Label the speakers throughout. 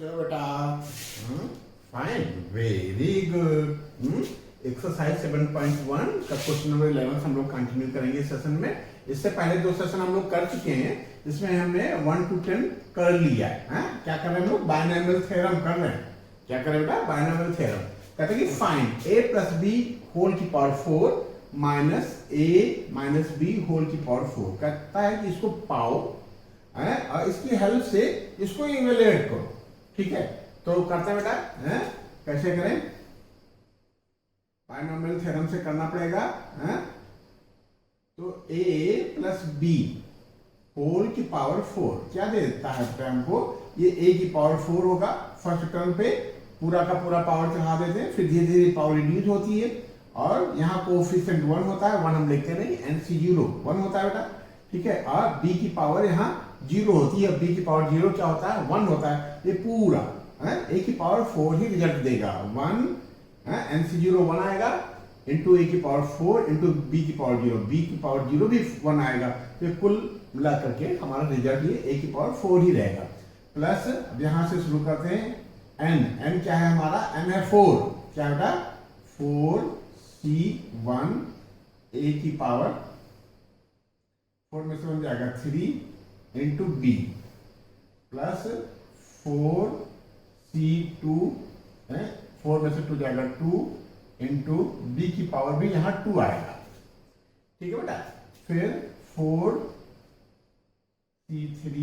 Speaker 1: हो बेटा? Fine, very good. Exercise 7.1 का क्वेश्चन नंबर 11 हम लोग कंटिन्यू करेंगे इस सेशन में। इससे पहले दो सेशन हम लोग कर चुके हैं, इसमें हमने 1 to 10 कर लिया है। क्या कर रहे हैं हम लोग? बायनॉमियल थ्योरम कर रहे हैं। क्या करें बेटा? Binomial theorem. कहते हैं कि find a plus B whole की power 4 minus a minus B whole की पावर 4। कहता है कि इसको पाओ और इसकी हेल्प से इसको इवेल्युएट करो। ठीक है, तो करते हैं बेटा। कैसे करें? बायनॉमियल थ्योरम से करना पड़ेगा। तो a प्लस बी होल की पावर 4 क्या दे देता है हमको? ये a की पावर 4 होगा। फर्स्ट टर्म पे पूरा का पूरा पावर चढ़ा देते हैं, फिर धीरे धीरे पावर रिड्यूस होती है और यहाँ कोएफिशिएंट 1 होता है। 1 हम लिखते नहीं, NC0 1 होता है बेटा। ठीक है, और b की पावर यहाँ 0 होती है। b की पावर 0 क्या होता है? 1 होता है। ये पूरा a की पावर 4 ही रिजल्ट देगा। 1 NC0 1 आएगा इंटू a की पावर 4 इंटू b की पावर 0। b की पावर 0 भी 1 आएगा। तो कुल मिला करके हमारा रिजल्ट ये a की पावर 4 ही रहेगा। प्लस अब यहां से शुरू करते हैं। n क्या है हमारा? n है 4। क्या बेटा? 4c1 a की पावर 4 में से बन जाएगा 3 इंटू बी प्लस 4c2 4 में से 2 जाएगा 2 इंटू बी की पावर भी यहाँ 2 आएगा। ठीक है बेटा। फिर 4c3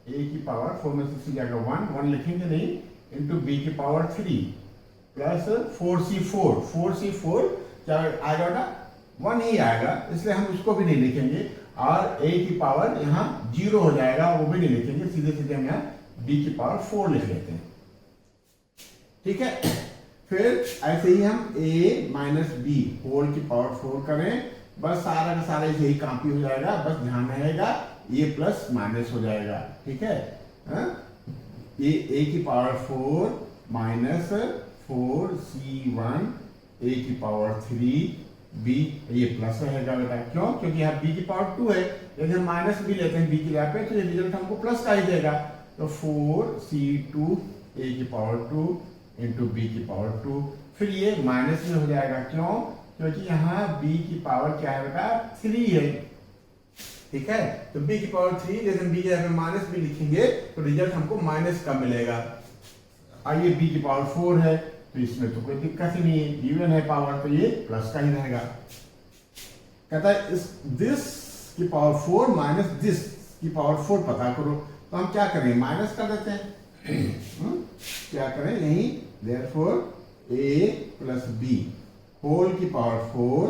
Speaker 1: a की पावर 4 में से c जाएगा 1 लिखेंगे नहीं, इंटू बी की पावर 3 प्लस 4c4 क्या आएगा बेटा? 1 ही आएगा, इसलिए हम उसको भी नहीं लिखेंगे। और a की पावर यहाँ 0 हो जाएगा, वो भी नहीं लिखेंगे। सीधे सीधे हम यहाँ b की पावर 4 लिख लेते हैं। ठीक है, फिर ऐसे ही हम a माइनस बी होल की पावर 4 करें। बस सारा का सारा यही कॉपी हो जाएगा। बस ध्यान रहेगा ये प्लस माइनस हो जाएगा। ठीक है, ये a की पावर 4 माइनस 4c1 a की पावर 3 b, ये प्लस रहेगा बेटा। क्यों? क्योंकि यहाँ b की पावर 2 है। यदि हम माइनस b लेते हैं b की जगह पे, तो ये रिजल्ट हमको प्लस का ही देगा। तो 4c2 a की पावर 2 इंटू बी की पावर 2। फिर ये माइनस में हो जाएगा। क्यों? क्योंकि यहाँ b की पावर क्या है बेटा? 3 है। ठीक है, तो b की पावर 3, जैसे b की जगह माइनस भी लिखेंगे तो रिजल्ट हमको माइनस का मिलेगा। आइए b की पावर 4 है, तो इसमें तो कोई दिक्कत ही नहीं है, इवन है पावर, तो ये प्लस का ही रहेगा। कहता है इस दिस की पावर 4 माइनस दिस की पावर 4 पता करो। तो हम क्या करें? माइनस कर देते हैं। क्या करें? यही therefore a plus B whole की power 4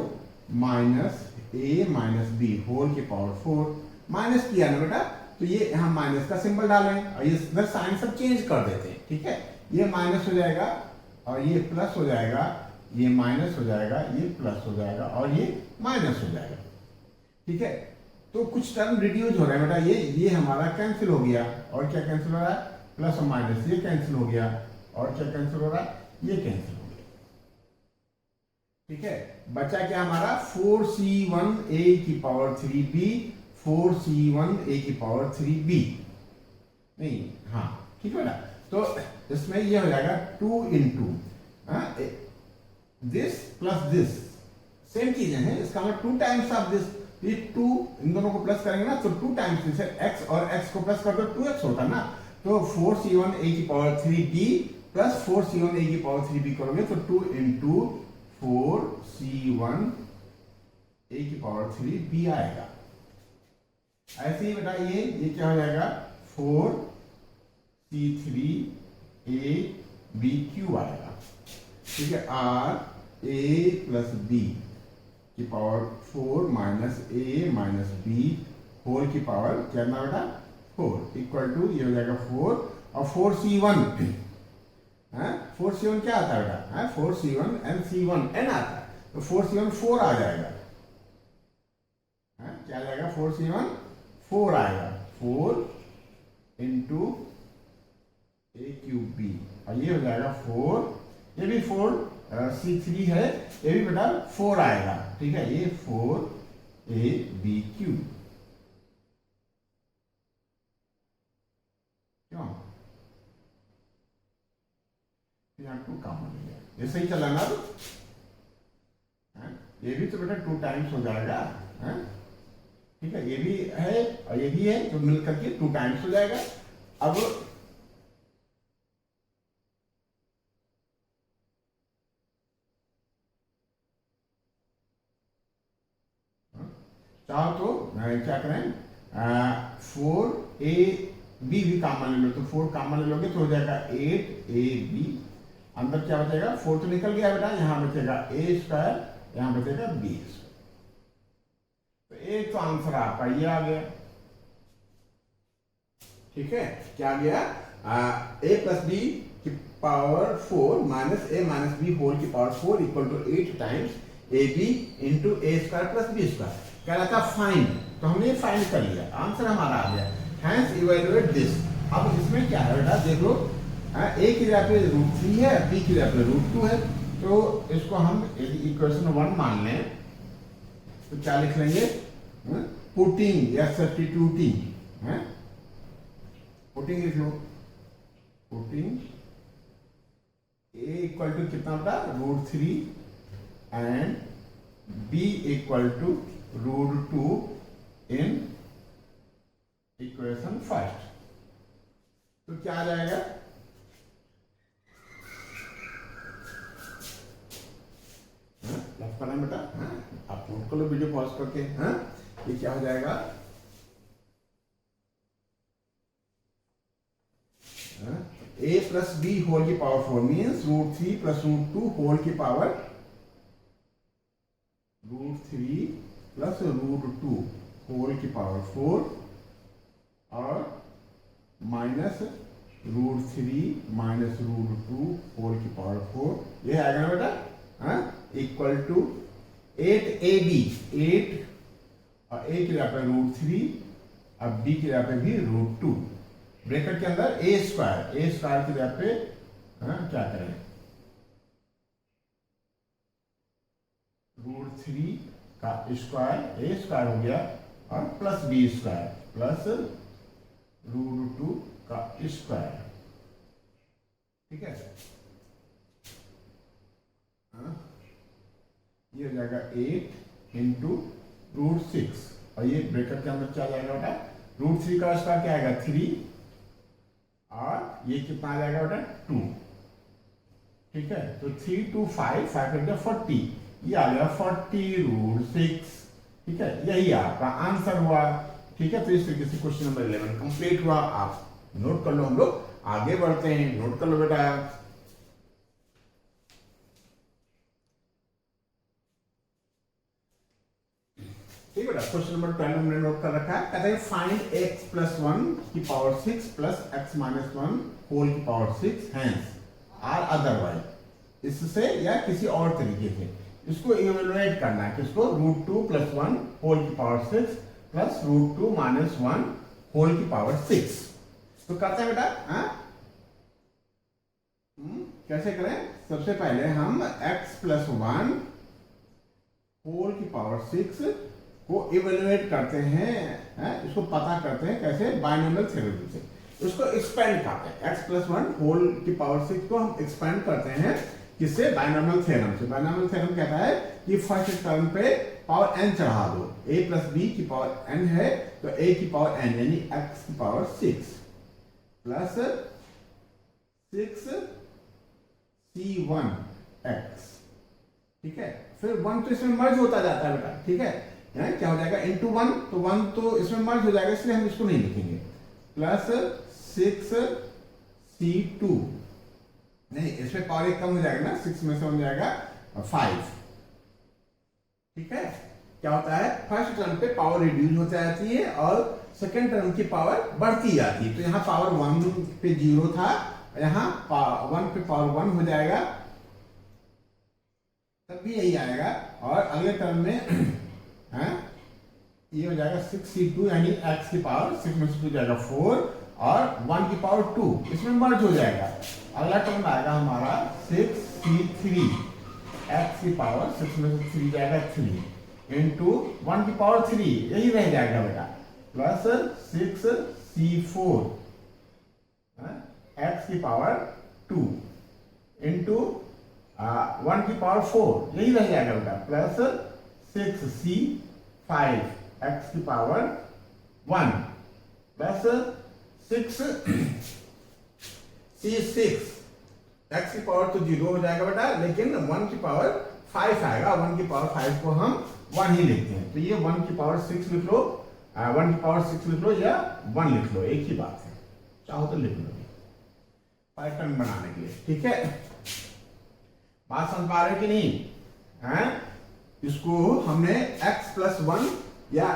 Speaker 1: minus a minus B whole की पावर 4। माइनस किया ना बेटा, तो ये हम माइनस का सिंबल डालें और ये साइन सब चेंज कर देते हैं। ठीक है, ये माइनस हो जाएगा और ये प्लस हो जाएगा, ये माइनस हो जाएगा, ये प्लस हो जाएगा और ये माइनस हो जाएगा। ठीक है, तो कुछ टर्म रिड्यूस हो रहा है बेटा। ये हमारा कैंसिल हो गया। और क्या कैंसिल हो रहा है? प्लस और माइनस, ये कैंसिल हो गया। और क्या कैंसिल हो रहा है? ये कैंसिल हो गया। ठीक है, बचा क्या हमारा? 4c1 a की पावर 3b 4c1 a की पावर 3b। नहीं, हाँ ठीक है बेटा। तो इसमें ये हो जाएगा 2 into this plus this, same चीजें हैं। इसका मतलब 2 टाइम्स ऑफ दिस। ये 2 इन दोनों को प्लस करेंगे ना, तो 2 टाइम्स दिस है। x और x को प्लस कर दो 2x होता है ना। तो 4c1 a की power 3b plus 4c1 a की पावर 3b करोगे तो 2 इंटू 4c1 a की पावर 3b आएगा। ऐसे ही बेटा ये क्या हो जाएगा? 4c3 a b क्यू आएगा। ठीक है, r a प्लस b की power 4 minus a minus b whole की पावर क्या ना बेटा? 4 इक्वल टू ये हो जाएगा 4 और 4c1 4c1 क्या आता है बेटा? 4c1 NC1 n आता है, तो 4c1 4 आ जाएगा। क्या आ जाएगा? 4c1 4 आएगा। 4 इंटू a क्यूब b और ये हो जाएगा 4, ये भी 4 c3 है, ये भी बेटा 4 आएगा। ठीक है, ये 4 a b क्यूब। क्यों? यहाँ 2 कॉमन ले लिया, ये सही चला ना? ये भी तो बेटा 2 टाइम्स हो जाएगा, ठीक है, ये भी है और ये भी है, तो मिलकर के 2 टाइम्स हो जाएगा। अब चाहो तो क्या करें, 4ab भी कॉमन ले लो, तो 4 कॉमन ले लोगे तो हो जाएगा 8ab। अंदर क्या बचेगा, 4 तो निकल गया बेटा, यहाँ बचेगा a स्क्वायर, यहाँ बचेगा b स्क्वायर। तो एक तो आंसर आपका ये आ गया, ठीक है। क्या आ गया, a प्लस बी की power 4 minus a minus B whole की power 4 equal to 8 times ab into a square plus b square. कह रहा था फाइंड, तो हमने फाइंड कर लिया, आंसर हमारा आ गया। Hence evaluate this. अब इसमें क्या है बेटा, देख लो, a की जगह पे √3 है, b की जगह पे √2 है, तो इसको हम इक्वेशन 1 मान लें तो क्या लिख लेंगे, पुटिंग या सब्स्टिट्यूटिंग, पुटिंग लिख लो, पुटिंग a इक्वल टू कितना बेटा, √3 and b equal to √2 in equation first. तो क्या आ जाएगा, करना बेटा, आप नोट कर लो वीडियो पॉज करके। ये क्या हो जाएगा, a प्लस बी होल की पावर 4 मीन्स √3 प्लस √2 होल की पावर √3 प्लस √2 होल की पावर 4 और माइनस √3 माइनस √2 होल की पावर 4। ये आएगा ना बेटा, इक्वल टू 8ab, 8 और a की जगह पे √3 और b की जगह पे भी √2, ब्रैकेट के अंदर a स्क्वायर की जगह पे क्या करें, √3 का स्क्वायर, a स्क्वायर हो गया और प्लस b स्क्वायर प्लस √2 का स्क्वायर, ठीक है। ये हो जाएगा 8 इंटू √6 और ये ब्रैकेट के अंदर क्या जाएगा बेटा, √3 का स्क्वायर क्या आएगा 3 और ये कितना आ जाएगा बेटा 2, ठीक है। तो 3 2 5 5 40, ये आ गया 40√6, ठीक है। यही आपका आंसर हुआ, ठीक है। तो इस तरीके से क्वेश्चन नंबर 11 कंप्लीट हुआ। आप नोट कर लो, हम लोग आगे बढ़ते हैं, नोट कर लो बेटा। ठीक है बेटा, क्वेश्चन नंबर 12 हमने नोट कर रखा है। कहते हैं फाइंड x प्लस 1 की power 6 plus x minus 1 whole की पावर 6 हैंस आर अदरवाइज। इससे या किसी और तरीके से इसको इवेलुएट करना है, किसको, √2 प्लस 1 होल की पावर 6 प्लस √2 माइनस 1 होल की पावर 6। तो करते हैं बेटा, कैसे करें। सबसे पहले हम x प्लस 1 होल की पावर 6 को इवेलुएट करते हैं, इसको पता करते हैं कैसे, बाइनोमियल थ्योरम से। इसको एक्सपेंड करते हैं, x प्लस 1 होल की पावर 6 को हम एक्सपेंड करते हैं किससे, बाइनोमियल थ्योरम से। बाइनोमियल थ्योरम कहता है कि फर्स्ट टर्म पे पावर n चढ़ा दो, a प्लस b की पावर n है तो a की पावर n यानी x की पावर 6 प्लस 6c1x, ठीक है। फिर 1 तो इसमें मर्ज होता जाता है बेटा, ठीक है, क्या हो जाएगा इंटू 1, तो 1 तो इसमें मर्ज हो जाएगा इसलिए हम इसको नहीं लिखेंगे, प्लस 6c2, नहीं इसमें पावर एक कम हो जाएगा ना, 6 में से हो जाएगा 5, ठीक है। क्या होता है, फर्स्ट टर्म पे पावर रिड्यूस होती जाती है और सेकेंड टर्म की पावर बढ़ती जाती है। तो यहाँ पावर 1 पे 0 था, यहाँ 1 पे पावर 1 हो जाएगा, तब भी यही आएगा। और अगले टर्म में ये हो जाएगा 6c2 यानी x की पावर 6 में से 2 जाएगा 4 और 1 की पावर 2 इसमें मर्ज हो जाएगा। अगला टर्म आएगा हमारा 6c3 x की पावर 6 में से 3 जाएगा 3 इंटू 1 की पावर 3 यही रह जाएगा बेटा, प्लस 6c4 x की पावर 2 इंटू 1 की पावर 4, यही रह जाएगा बेटा, प्लस 6c5 x की पावर 1 प्लस 6c6 x की पावर तो 0 हो जाएगा बेटा, लेकिन 1 की पावर 5 आएगा। 1 की पावर 5 को हम 1 ही लिखते हैं, तो ये 1 की पावर 6 लिख लो, 1 की पावर 6 लिख लो या 1 लिख लो, एक ही बात है, चाहो तो लिख लो पैटर्न बनाने के लिए। ठीक है, बात समझ पा रहे कि नहीं है? इसको हमने x प्लस 1 या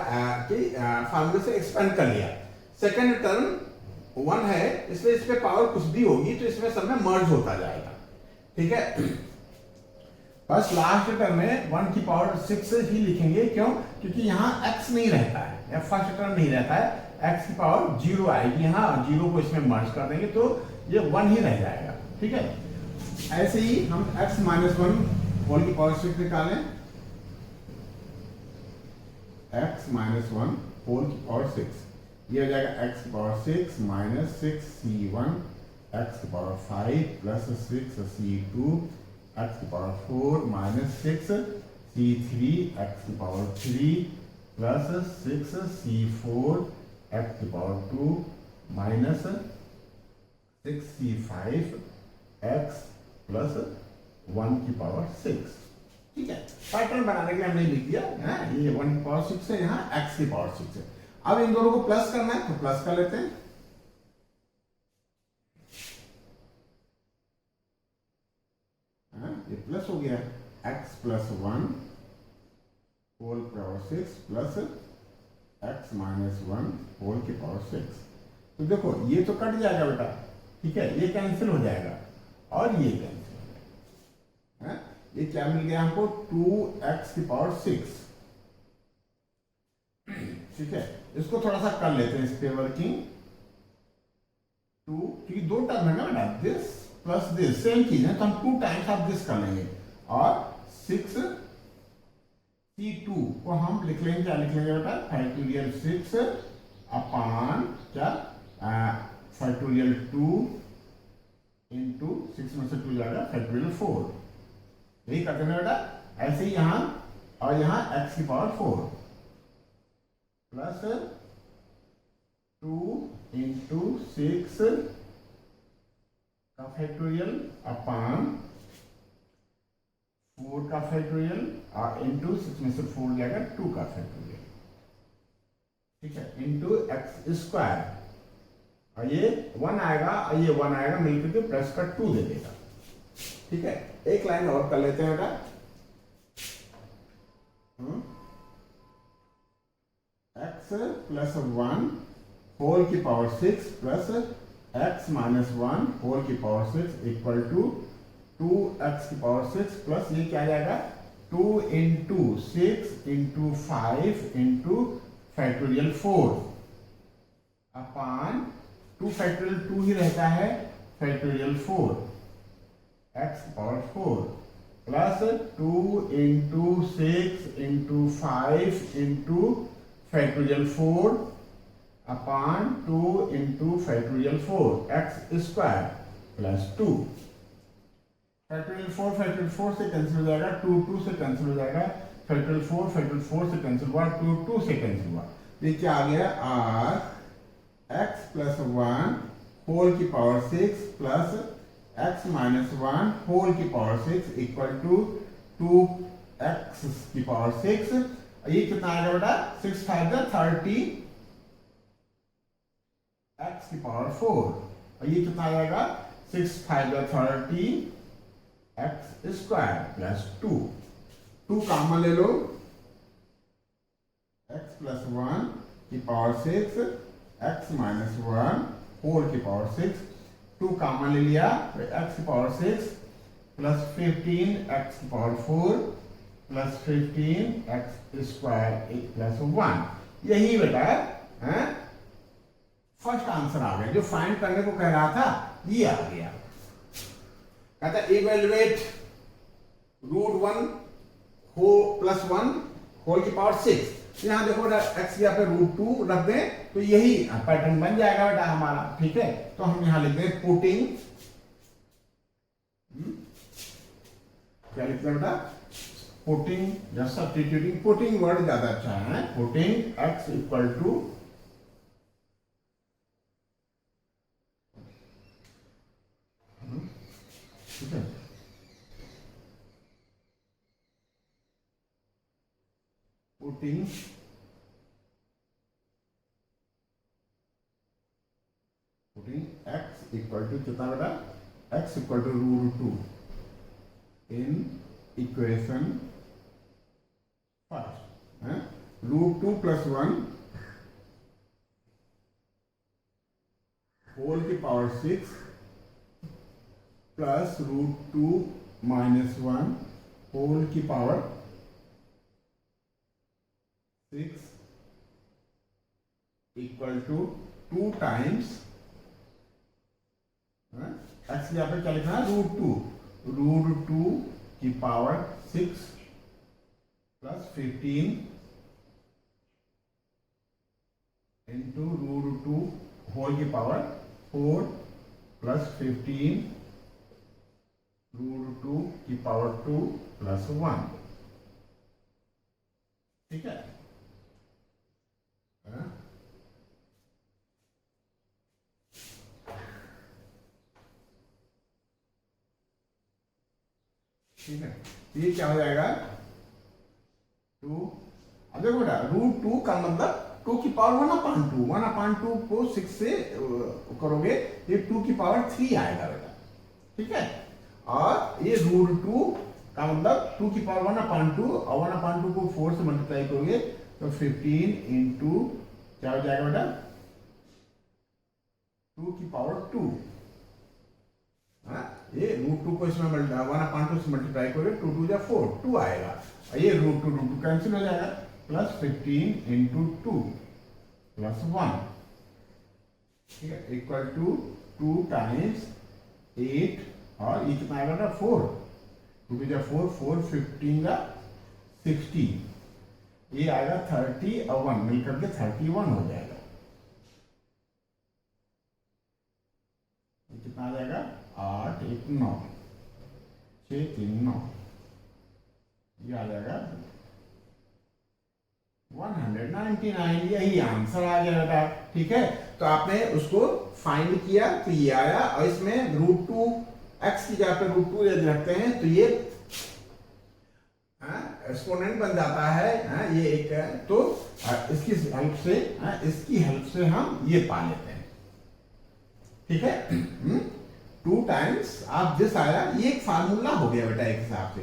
Speaker 1: फार्मूले से एक्सपेंड कर लिया। सेकेंड टर्म 1 है, इसलिए इस पे पावर कुछ भी होगी तो इसमें सब में मर्ज होता जाएगा। ठीक है, बस लास्ट टर्म में 1 की पावर 6 ही लिखेंगे, क्यों? क्योंकि यहाँ x नहीं रहता है, या फर्स्ट टर्म नहीं रहता है, x की पावर 0 आएगी यहाँ, और 0 को इसमें मर्ज कर देंगे तो ये 1 ही रह जाएगा। ठीक है, ऐसे ही हम x माइनस 1 होल की पावर 6 निकालें, x माइनस 1 होल की पावर 6, ये हो जाएगा x की पावर 6 माइनस 6c1 x की पावर 5 प्लस 6c2 x की पावर 4 माइनस 6c3 x की पावर 3 प्लस 6c4 x की power 2 minus 6c5 x plus 1 की पावर 6। ठीक है, पैटर्न बनाने के लिए हमने लिख दिया है, ये 1 की पावर 6 है, यहाँ x की पावर 6 है। अब इन दोनों को प्लस करना है तो प्लस कर लेते हैं, ये प्लस हो गया, x plus 1 whole power 6 plus x minus 1 whole की पावर 6। तो देखो ये तो कट जाएगा बेटा, ठीक है, ये कैंसिल हो जाएगा और ये कैंसिल हो जाएगा, ये क्या मिल गया हमको, 2x की पावर 6। ठीक है, इसको थोड़ा सा कर लेते हैं, इस पे वर्किंग 2, क्योंकि दो टर्म है ना बेटा, दिस प्लस दिस सेम चीज है, तो हम 2 टाइम्स ऑफ दिस कर लेंगे, और 6c2 को हम लिख लेंगे, क्या लिख लेंगे बेटा, फैक्टोरियल 6 अपॉन क्या, फैक्टोरियल 2 इंटू 6 में से 2 जाएगा फैक्टोरियल 4, यही करते हैं बेटा। ऐसे ही यहां, और यहां x की पावर 4 प्लस 2 इंटू 6 का फैक्टोरियल अपॉन 4 का फैक्टोरियल, और इंटू 6 में से 4 जाएगा 2 का फैक्टोरियल। ठीक है, इंटू एक्स स्क्वायर, और ये 1 आएगा और ये 1 आएगा, मिलकर के प्लस का 2 दे देगा। ठीक है, एक लाइन और कर लेते हैं बेटा, x प्लस 1 होल की power 6 plus x minus 1 whole की पावर 6 इक्वल टू 2x की पावर 6 प्लस ये क्या जाएगा, 2 into 6 into 5 into factorial 4 upon 2 factorial 2 ही रहता है, फैक्टोरियल 4 x की power 4 plus 2 into 6 into 5 into factorial 4 upon 2 into factorial 4 x square plus 2। Factorial 4 से कैंसिल हो जाएगा, 2 से कैंसिल हो जाएगा, फैक्टोरियल 4 से कैंसिल हुआ, 2 से कैंसिल हुआ, ये क्या आ गया, आर एक्स प्लस 1 होल की power 6 plus x minus 1 whole की पावर 6 इक्वल टू 2x की पावर 6। ये कितना आएगा बेटा, 6 5 30 x की पावर 4, और ये कितना आ जाएगा, 6 5 30 x स्क्वायर प्लस 2 कॉमन ले लो, x प्लस 1 की पावर 6 x माइनस 1 होल की पावर 6, 2 कॉमन ले लिया तो x की पावर 6 प्लस 15 x की power 4 plus 15 x square plus 1। यही बेटा है, फर्स्ट आंसर आ गया, जो फाइंड करने को कह रहा था ये आ गया। कहता है इवेलुएट √1 हो प्लस 1 होल की पावर 6। यहां देखो एक्स की पे √2 रख दें तो यही पैटर्न बन जाएगा बेटा हमारा। ठीक है, तो हम यहां लिख दें पुटिंग क्या लिखते हैं बेटा, पुटिंग या सब्स्टिट्यूटिंग, पुटिंग वर्ड ज्यादा अच्छा है, पुटिंग x इक्वल टू ठीक है, पुटिंग x इक्वल टू कितना बेटा, x equal to √2 in equation first है, √2 प्लस 1 होल की पावर 6 प्लस √2 माइनस 1 होल की power 6 equal to 2 times x यहाँ पे क्या लिखना है, √2 की पावर 6 प्लस 15 इंटू √2 होल की पावर 4 प्लस 15 √2 की पावर 2 प्लस 1, ठीक है। ठीक है, ये क्या हो जाएगा 2, अब देखो बेटा √2 का मतलब 2 की पावर 1/2 को 6 से करोगे ये 2 की पावर 3 आएगा बेटा, ठीक है। और ये √2 का मतलब 2 की पावर 1/2 और 1/2 को 4 से मल्टीप्लाई करोगे तो 15 इंटू क्या हो जाएगा बेटा 2 की पावर 2, ये √2 को इसमें 1/2 से मल्टीप्लाई करोगे 2 2 4 2 आएगा, ये √2 कैंसिल हो जाएगा, प्लस 15 इंटू 2 प्लस 1, ठीक है, इक्वल टू 2 टाइम्स 8 और ये कितना आएगा ना 4, 2 2 4 4 15 का 60, ये आएगा 30 और 1 मिलकर के 31 हो जाएगा, ये कितना आ जाएगा 8 1 9 6 3 9, ये आ जाएगा 199, यही आंसर आ गया बेटा, ठीक है। तो आपने उसको फाइंड किया तो ये आया, और इसमें √2 x की जगह पे √2 यदि रखते हैं तो ये एक्सपोनेंट बन जाता है, ये एक है, तो इसकी हेल्प से हम ये पा लेते हैं, ठीक है। 2 टाइम्स आप जिस आया, ये एक फार्मूला हो गया बेटा एक हिसाब से,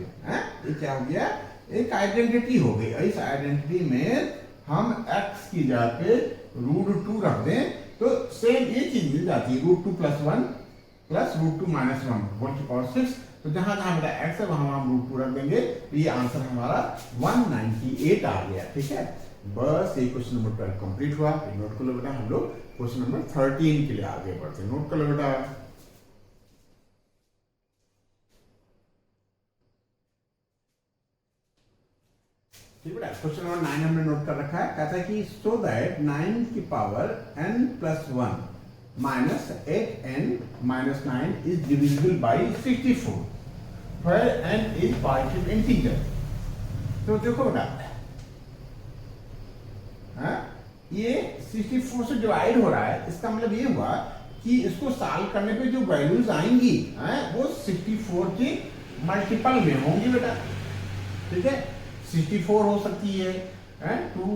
Speaker 1: ये क्या हो गया, एक आइडेंटिटी हो गई, इस आइडेंटिटी में हम x की जगह पे √2 रख दें तो सेम ये चीज मिल जाती है, √2 प्लस 1 प्लस √2 माइनस 1 होल की पावर 6, तो जहां जहां बेटा x है वहां हम √2 रख देंगे, तो ये आंसर हमारा 198 आ गया, ठीक है। बस ये क्वेश्चन नंबर 12 कंप्लीट हुआ, नोट कर लो बेटा, हम लोग क्वेश्चन नंबर 13 के लिए आगे बढ़ते हैं, नोट कर लो बेटा। क्वेश्चन नंबर 9 हमने नोट कर रखा है, कहता है कि सो दैट 9 की power n plus 1 minus 8n minus 9 is divisible by 64 where n is positive integer. तो देखो बेटा ये 64 से डिवाइड हो रहा है, इसका मतलब ये हुआ कि इसको सॉल्व करने पे जो वैल्यूज आएंगी वो 64 के मल्टीपल में होंगी बेटा, ठीक है। 64 हो सकती है 2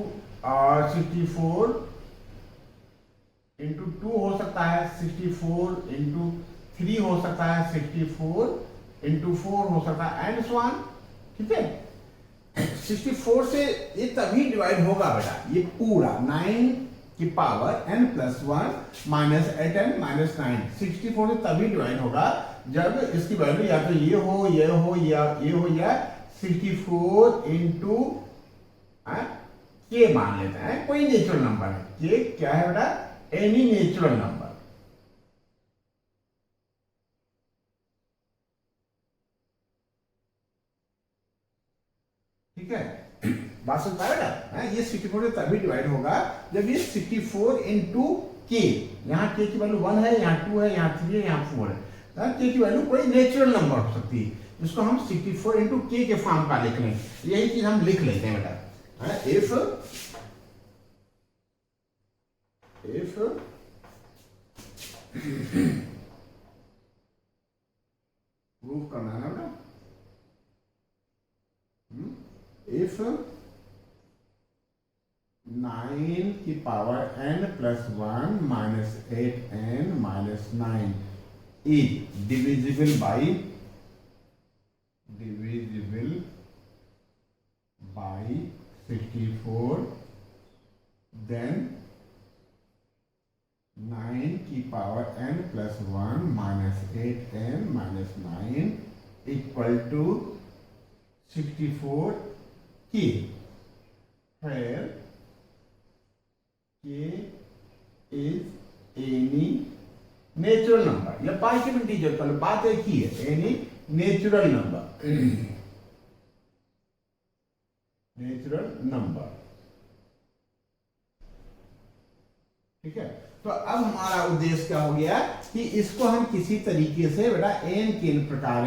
Speaker 1: और 64 इंटू 2 हो सकता है, 64 इंटू 3 हो सकता है, 64 इंटू 4 हो सकता है, एंड सो ऑन, ठीक है। 64 से ये तभी डिवाइड होगा बेटा, ये पूरा 9 की power n plus 1 minus 8n minus 9, 64 से तभी डिवाइड होगा जब इसकी वैल्यू या तो ये हो ये हो या ये हो, या 64 इंटू के मान लेते हैं, कोई नेचुरल नंबर है, के क्या है बेटा, एनी नेचुरल नंबर, ठीक है। बात समझ पाया बेटा, ये 64 से तभी डिवाइड होगा जब ये 64 इंटू के, यहाँ के की वैल्यू 1 है, यहाँ 2 है, यहाँ 3 है, यहाँ 4 है, के की वैल्यू कोई नेचुरल नंबर हो सकती है, इसको हम 64 इंटू के फॉर्म का लिख लें, यही चीज हम लिख लेते हैं बेटा। इफ प्रूफ करना है ना बेटा, इफ 9 की power n plus 1 minus 8n minus 9 is divisible by 64, then 9 की power n plus 1 minus 8n minus 9 equal to 64 की, where k is any natural number या पार्शियल इंटीजर, कल बात एक ही है, any natural number, natural number. ठीक है, तो अब हमारा उद्देश्य क्या हो गया कि इसको हम किसी तरीके से बेटा n के प्रकार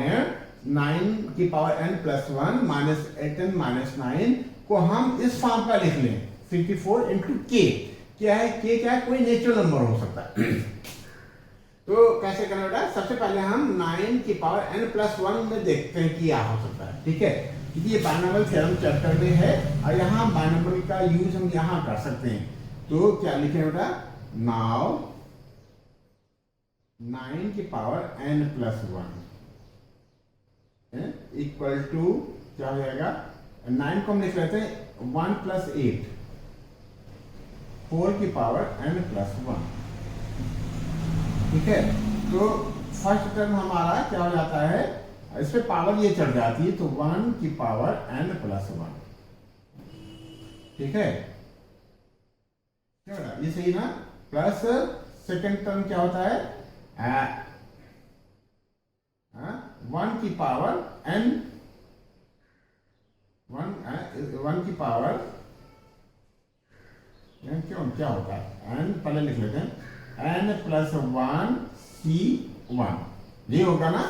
Speaker 1: 9 की power n plus 1 minus 8n minus 9 को हम इस फॉर्म का लिख लें 64 इंटू के। क्या है के? क्या है? कोई नेचुरल नंबर हो सकता है। तो कैसे करना बेटा? सबसे पहले हम 9 की पावर n प्लस 1 में देखते हैं कि क्या हो सकता है। ठीक है, क्योंकि ये बाइनोमियल थ्योरम चैप्टर में है और यहाँ बाइनोमियल का यूज हम यहाँ कर सकते हैं। तो क्या लिखे बेटा? नाउ 9 की power n plus 1 equal to क्या हो जाएगा? 9 को हम लिख लेते हैं 1 प्लस 8, 4 की पावर n प्लस 1। ठीक है, तो फर्स्ट टर्म हमारा क्या हो जाता है, इस पे पावर ये चढ़ जाती है तो 1 की पावर n प्लस 1। ठीक है, क्या बेटा ये सही ना? प्लस सेकेंड टर्म क्या होता है? 1 की पावर n, 1 की पावर क्यों क्या होता है? n पहले लिख लेते हैं, n प्लस 1 c1, ये होगा ना?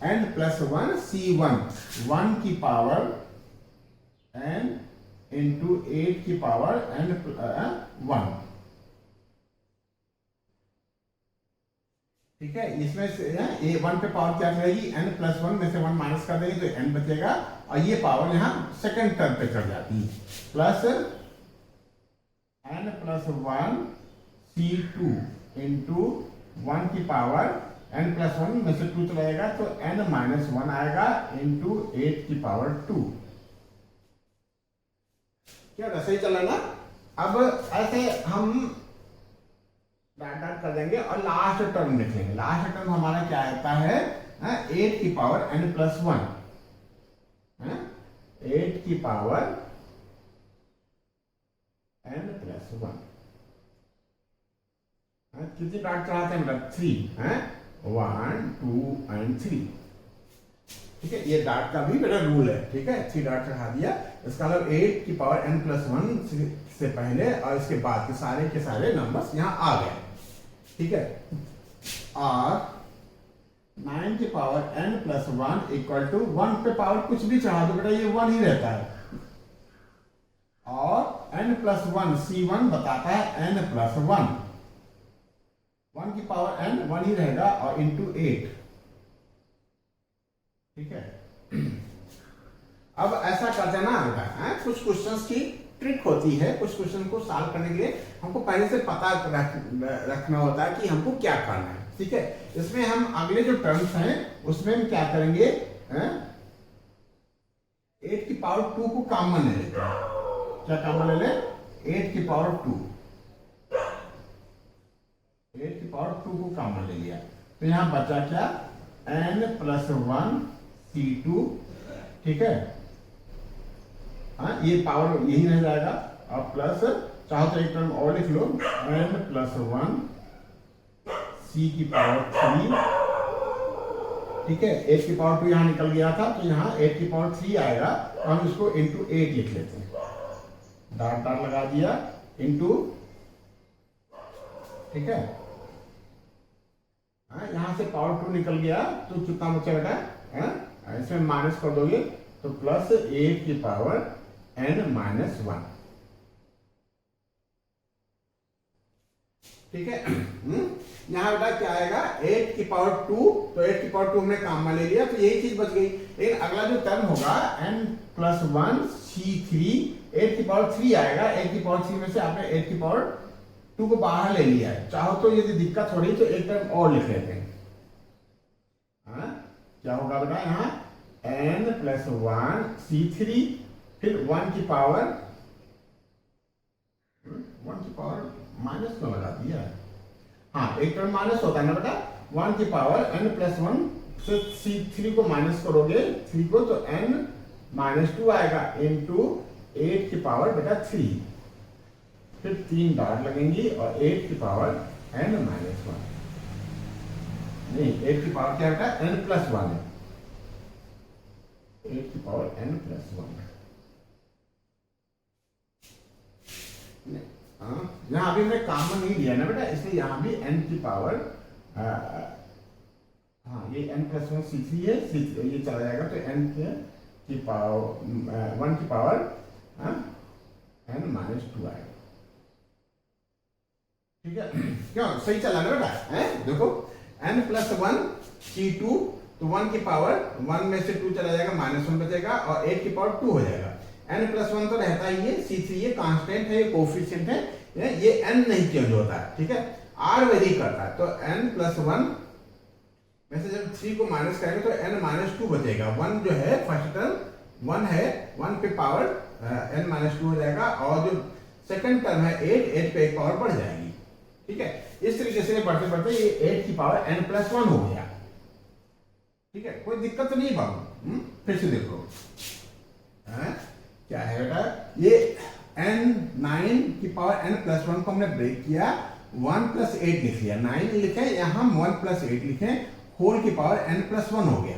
Speaker 1: n प्लस 1 c1, 1 की पावर n इंटू 8 की पावर n 1। ठीक है, इसमें से ये 1 पे पावर क्या चलेगी? n प्लस 1 में से 1 माइनस कर देंगे तो n बचेगा और ये पावर यहाँ सेकंड टर्म पे चढ़ जाती है, plus n plus 1 c2 into 1 की पावर n प्लस 1 में से 2 चलाएगा तो n माइनस 1 आएगा इंटू 8 की पावर 2। क्या सही चला ना? अब ऐसे हम डाट डाट कर देंगे और लास्ट टर्म लिखेंगे। लास्ट टर्म हमारा क्या आता है? 8 की पावर n प्लस 1, 8 की पावर n प्लस 1। कितनी डाट चढ़ाते हैं मतलब? 3, 1 2 एंड 3। ठीक है, ये डाट का भी मेरा रूल है। ठीक है, 3 डाट चढ़ा दिया, इसका मतलब 8 की पावर n प्लस 1 से पहले और इसके बाद के सारे नंबर्स यहाँ आ गए। ठीक है, और 9 की power n plus 1 equal to 1 पे पावर कुछ भी चढ़ा दो बेटा ये 1 ही रहता है, और n प्लस 1 c1 बताता है n प्लस 1, 1 की पावर n 1 ही रहेगा और इंटू 8। ठीक है, अब ऐसा करते ना बेटा, कुछ क्वेश्चंस की ट्रिक होती है, कुछ क्वेश्चन को सॉल्व करने के लिए हमको पहले से पता रखना होता है कि हमको क्या करना है। ठीक है, इसमें हम अगले जो टर्म्स हैं उसमें हम क्या करेंगे, 8 की पावर 2 को कॉमन ले लेते हैं। क्या कॉमन ले ले? 8 की पावर 2, 8 की पावर 2 को कॉमन ले लिया तो यहाँ बचा क्या? n plus 1 c2। ठीक है, ये पावर यही रह जाएगा और प्लस चाहो तो एक टर्म और लिख लो, n प्लस 1 c की पावर 3। ठीक है, 8 की पावर 2 यहाँ निकल गया था तो यहाँ 8 की पावर 3 आएगा, हम इसको इंटू 8 लिख लेते हैं, डाट डाट लगा दिया इंटू। ठीक है, यहाँ से पावर 2 निकल गया तो कितना बचा बेटा? इसमें माइनस कर दोगे तो प्लस 8 की पावर n-1। ठीक है। यहाँ बेटा क्या आएगा 8 की पावर 2, तो 8 की पावर 2 हमने काम में ले लिया, तो यही चीज बच गई। लेकिन अगला जो टर्म होगा n+1 C3, 8 की पावर 3 आएगा। 8 की पावर 3 में से आपने 8 की पावर 2 को बाहर ले लिया है। चाहो तो यदि दिक्कत हो रही तो एक टर्म और लिख लेते हैं। हाँ, क्या होगा बेटा यहाँ n+1 C3, फिर 1 की पावर माइनस क्यों लगा दिया? हाँ, एक टर्म माइनस होता है ना बेटा। 1 की पावर n+1 से C3 को माइनस करोगे 3 को, तो n-2 आएगा इंटू 8 की पावर बेटा 3, फिर 3 डॉट लगेंगी और 8 की पावर n-1। नहीं, 8 की पावर क्या बेटा n+1 है, 8 की पावर n+1 है। यहाँ अभी मैं कॉमन नहीं लिया ना बेटा, इसलिए यहाँ भी n की पावर, हाँ ये n+1 C3 है, C3 ये चला जाएगा, तो n की पावर 1 की पावर n-2 आएगा। ठीक है, क्यों सही चला ना बेटा है? देखो n+1 C2, तो 1 की पावर 1 में से 2 चला जाएगा, -1 बचेगा और 8 की पावर 2 हो जाएगा। n+1 तो रहता ही है, C3 ये कांस्टेंट है, ये कोफिशिएंट है, ये n नहीं चेंज होता है। ठीक है, r वेरी करता है, तो n+1 में से जब 3 को माइनस करेंगे तो n-2 बचेगा। 1 जो है फर्स्ट टर्म 1 है, 1 पे पावर n-2 हो जाएगा, और जो सेकंड टर्म है 8 पे एक पावर बढ़ जाएगी। ठीक है, इस तरीके से बढ़ते बढ़ते ये 8 की पावर n+1 हो गया। ठीक है, कोई दिक्कत तो नहीं बाबू। फिर से देखो क्या है बेटा, ये n9 की पावर n+1 को हमने ब्रेक किया, 1 + 8 लिख लिया, 9 लिखे, यहाँ 1 + 8 लिखे, होल की पावर n+1 हो गया।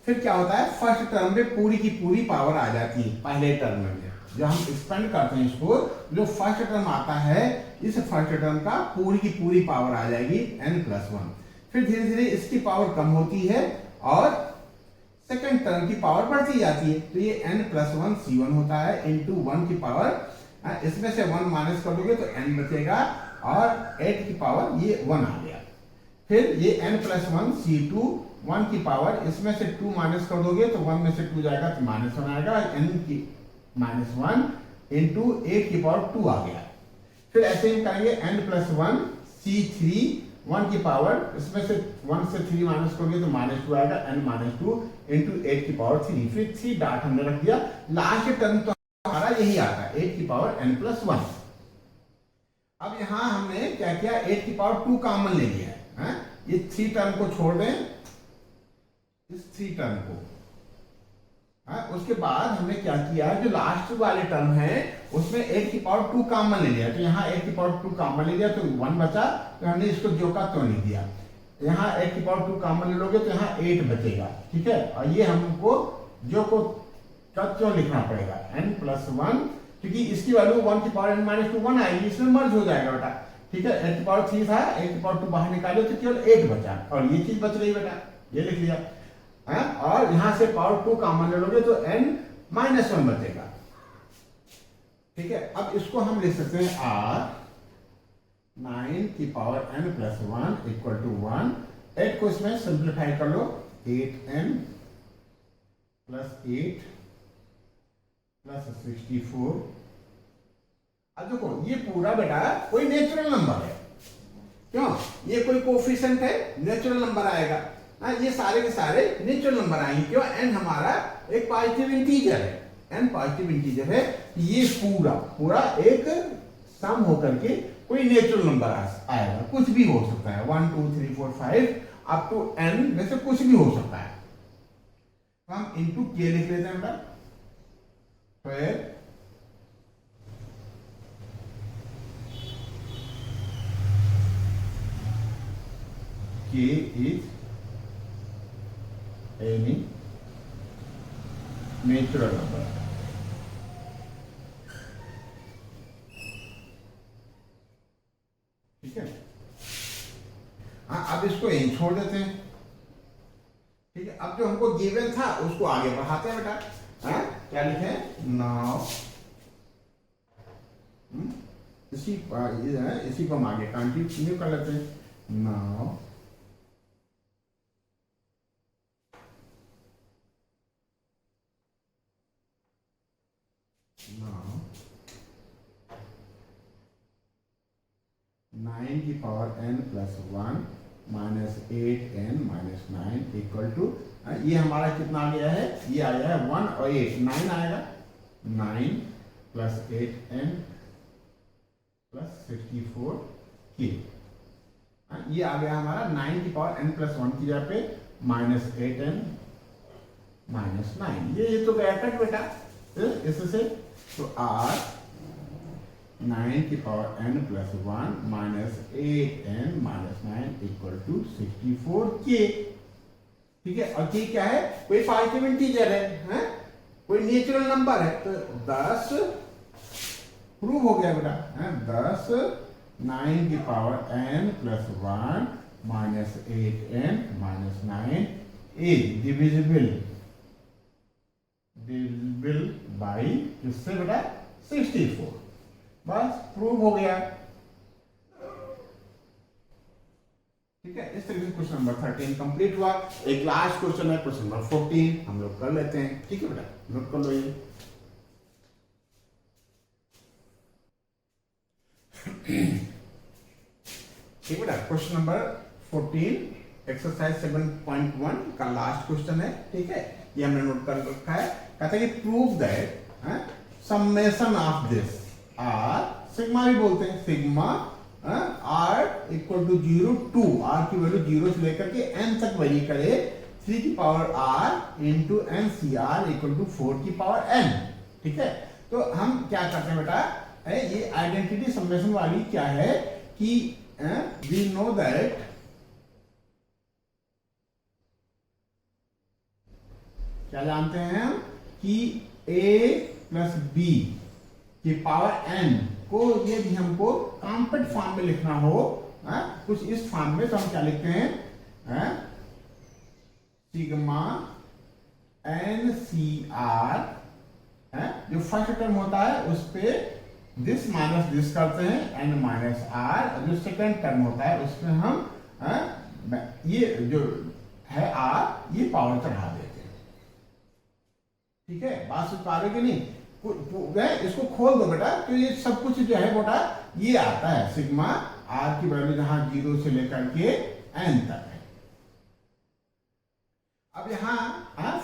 Speaker 1: फिर क्या होता है, फर्स्ट टर्म में पूरी की पूरी पावर आ जाती है। पहले टर्म में जब हम एक्सपेंड करते हैं इसको, जो फर्स्ट टर्म आता है, इस फर्स्ट टर्म का पूरी की पूरी पावर आ जाएगी n+1। फिर धीरे धीरे इसकी पावर कम होती है और सेकंड टर्म की पावर बढ़ती जाती है, तो ये n+1 C1 होता है इंटू 1 की पावर, इसमें से 1 माइनस कर दोगे तो n बचेगा, और 8 की पावर ये 1 आ गया। फिर ये n+1 C2, 1 की पावर, इसमें से 2 माइनस कर दोगे तो 1 में से 2 जाएगा तो -1 आएगा, n की -1 इंटू 8 की पावर 2 आ गया। फिर ऐसे ही करेंगे n+1 C3, 1 की पावर, इसमें से 1 से 3 माइनस करोगे तो -2 आएगा, n-2 इंटू 8 की पावर 3, फिर 3 डॉट हमने रख दिया। लास्ट टर्म तो हमारा यही आता है, 8 की पावर n+1। अब यहां हमने क्या किया, 8 की पावर 2 कॉमन ले लिया है, ये 3 टर्म को छोड़ दें, इस 3 टर्म को, उसके बाद हमने क्या किया, जो लास्ट वाले टर्म है उसमें 8 की पावर 2 कॉमन ले लिया, तो यहाँ 8 की पावर 2 कॉमन ले लिया तो 1 बचा, तो हमने इसको जो का तो लिख दिया। यहाँ 8 की पावर 2 कॉमन ले लोगे तो यहाँ 8 बचेगा। ठीक है, और ये हमको जो को क्यों लिखना पड़ेगा n+1, क्योंकि इसकी वैल्यू 1 की पावर n-2 1 आएगी, इसमें मर्ज हो जाएगा बेटा। ठीक है, 8 की पावर 3 था, 8 की पावर 2 बाहर निकालो तो केवल 8 बचा, और ये चीज बच रही बेटा, ये लिख लिया है। और यहां से पावर 2 कॉमन ले लोगे तो n-1 बचेगा। ठीक है, अब इसको हम लिख सकते हैं r 9 की पावर n+1 इक्वल टू 1। 8 को इसमें सिंप्लीफाई कर लो, 8n + 8 + 64। अब देखो ये पूरा बेटा कोई नेचुरल नंबर है, क्यों, ये कोई कोफिशिएंट है, नेचुरल नंबर आएगा। ये सारे के सारे नेचुरल नंबर आएंगे, क्यों, n हमारा एक पॉजिटिव इंटीजर है, n पॉजिटिव इंटीजर है। ये पूरा पूरा एक सम होकर के कोई नेचुरल नंबर आएगा, कुछ भी हो सकता है, 1 2 3 4 5 अप टू n में से कुछ भी हो सकता है। तो हम इंटू k लिख लेते हैं बेटा, फिर k is any natural number. ठीक है, हाँ अब इसको यहीं छोड़ देते हैं। ठीक है, अब जो हमको गिवन था उसको आगे बढ़ाते हैं बेटा। क्या लिखे, नाउ इसी इसी को हम आगे कंटिन्यू कर लेते हैं। नाउ नाउ 9 की power n plus 1 minus 8n minus 9 equal to, ये हमारा कितना आ गया है, ये आ गया है 1 और 8 9 आएगा, 9 प्लस 8n प्लस 64 के। ये आ गया हमारा 9 की पावर n प्लस 1 की जगह पे माइनस 8n माइनस 9। ये तो गया कट बेटा इससे, तो r 9 की power n plus 1 minus 8n minus 9 equal to 64 के। ठीक है, और के क्या है, कोई पॉजिटिव इंटीजर है, कोई नेचुरल नंबर है, तो 10 प्रूव हो गया बेटा। 10 9 की power n plus 1 minus 8n minus 9 is divisible by किससे बेटा, 64। बस प्रूव हो गया। ठीक है, इस तरीके से क्वेश्चन नंबर 13 कंप्लीट हुआ। एक लास्ट क्वेश्चन है, क्वेश्चन नंबर 14 हम लोग कर लेते हैं। ठीक है बेटा, नोट कर लो ये। ठीक बेटा, क्वेश्चन नंबर 14 एक्सरसाइज 7.1 का लास्ट क्वेश्चन है। ठीक है, ये हमने नोट कर रखा है। कहता है कि prove that summation of this r, sigma भी बोलते हैं, sigma r equal to 0 to r की वैल्यू 0 से लेकर के n तक वेरी करे 3 की power r into n C r equal to 4 की पावर n। ठीक है, तो हम क्या करते हैं बेटा, ये आइडेंटिटी समेशन वाली क्या है कि वी नो दैट क्या जानते हैं हम कि a प्लस बी की पावर n को यदि हमको कॉम्पैक्ट फॉर्म में लिखना हो, कुछ इस फॉर्म में, तो हम क्या लिखते हैं, सिग्मा एन सी आर, जो फर्स्ट टर्म होता है उस पे दिस माइनस दिस करते हैं एन माइनस आर, और जो सेकेंड टर्म होता है उसमें हम ये जो है आर, ये पावर चढ़ा देते हैं। ठीक है, बात समझ पा रहे कि नहीं, इसको खोल दो बेटा, तो ये सब कुछ जो है बेटा ये आता है, सिग्मा आर की वैल्यू जहां 0 से लेकर के n तक है। अब यहाँ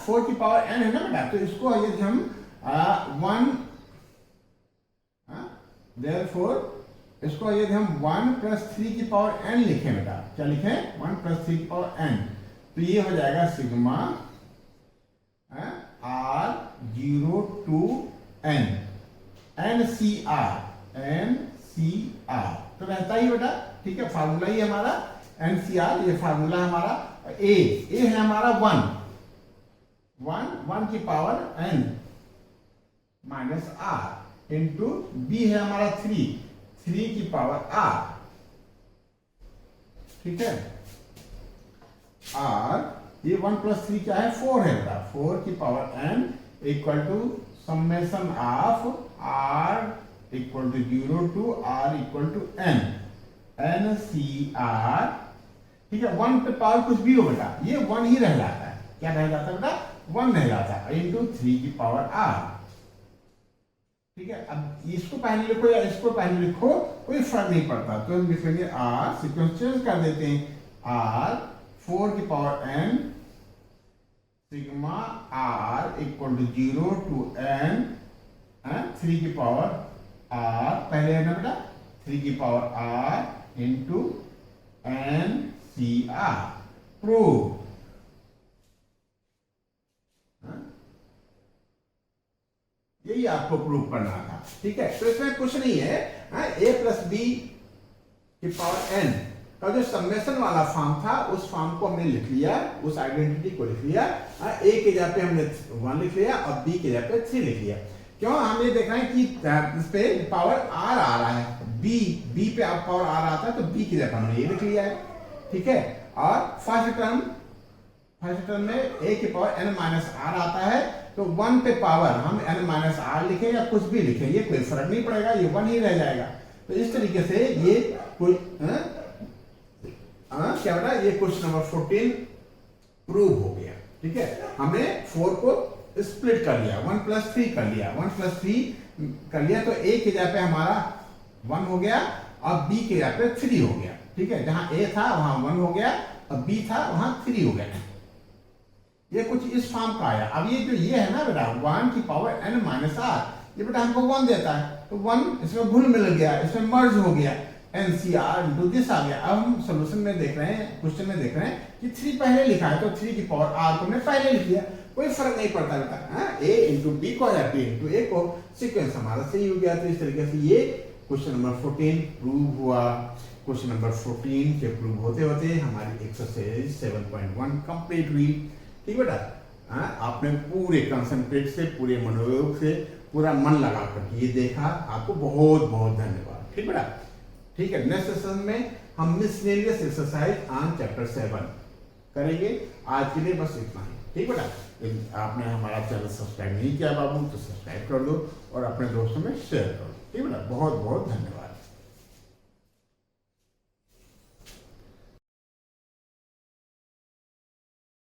Speaker 1: 4 की पावर n है ना बेटा, तो इसको यदि हम 1 देयरफॉर इसको यदि हम 1 प्लस 3 की पावर n लिखें बेटा, क्या लिखें, 1 प्लस 3 की पावर n, तो ये हो जाएगा sigma r 0 to n n C r तो रहता ही बेटा। ठीक है, फार्मूला ही हमारा एन सी आर, ये फार्मूला हमारा ए है हमारा 1 की power n minus r into b है हमारा 3 की पावर r। ठीक है, r ये 1 प्लस 3 क्या है, 4 है बेटा, 4 की power n equal to summation of r equal to 0 to r equal to n C r. ठीक है, 1 पे पावर कुछ भी हो बेटा, ये 1 ही रह जाता है, क्या रह जाता है बेटा, 1 रह जाता है, इंटू 3 की पावर r। ठीक है, अब इसको पहले लिखो या इसको पहले लिखो, कोई फर्क नहीं पड़ता, तो हम लिखेंगे r, सीक्वेंस चेंज कर देते हैं, r 4 की power n sigma r equal to 0 to n 3 की पावर r, पहले है ना बेटा 3 की power r into n C r, prove. यही आपको प्रूव करना था। ठीक है, तो इसमें कुछ नहीं है, a प्लस बी की पावर n का जो समेशन वाला फॉर्म था उस फॉर्म को हमने लिख लिया, उस आइडेंटिटी को लिख लिया, a के जगह पे हमने 1 लिख लिया और b के जगह पे 3 लिख लिया। क्यों, हमने देखा है कि इस पे पावर r आ रहा है, b पे आप पावर r आता है, तो b की जगह हमने ये लिख लिया है। ठीक है, और फर्स्ट टर्म फर्स्ट टर्म में a की पावर n माइनस आर आता है, तो 1 पे पावर हम n माइनस आर लिखे या कुछ भी लिखे, ये कोई फर्क नहीं पड़ेगा, ये 1 ही रह जाएगा। तो इस तरीके से ये कोई क्या बता, ये क्वेश्चन नंबर 14 प्रूव हो गया। ठीक है, हमने 4 को स्प्लिट कर लिया, 1 + 3 कर लिया, 1 + 3 कर लिया, तो a की जगह पे हमारा 1 हो गया और b की जगह पे 3 हो गया। ठीक है, जहां a था वहां 1 हो गया और b था वहां 3 हो गया। ये कुछ इस फॉर्म का आया। अब ये जो ये है ना बेटा 1 की पावर n माइनस आर, ये बेटा हमको 1 देता है, तो 1 इसमें घुल मिल गया, इसमें मर्ज हो गया, NCR into this आ गया। अब हम सोल्यूशन में देख रहे हैं, क्वेश्चन में देख रहे हैं कि 3 पहले लिखा है, तो 3 की पावर r को हमने पहले लिख दिया, कोई फर्क नहीं पड़ता बेटा। a into b को या b into a को, सीक्वेंस हमारा सही हो गया। तो इस तरीके से ये क्वेश्चन नंबर 14 प्रूव हुआ। क्वेश्चन नंबर 14 के प्रूव होते होते हमारी एक्सरसाइज 7.1 कंप्लीट हुई। ठीक बेटा, आपने पूरे कंसंट्रेट से, पूरे मनोयोग से, पूरा मन लगा कर ये देखा, आपको बहुत बहुत धन्यवाद। ठीक बेटा, ठीक है, नेक्स्ट सेशन में हम मिसलेनियस एक्सरसाइज ऑन चैप्टर 7 करेंगे। आज के लिए बस इतना ही। ठीक बेटा, आपने हमारा चैनल सब्सक्राइब नहीं किया बाबू, तो सब्सक्राइब कर दो और अपने दोस्तों में शेयर कर दो। ठीक बेटा, बहुत बहुत धन्यवाद।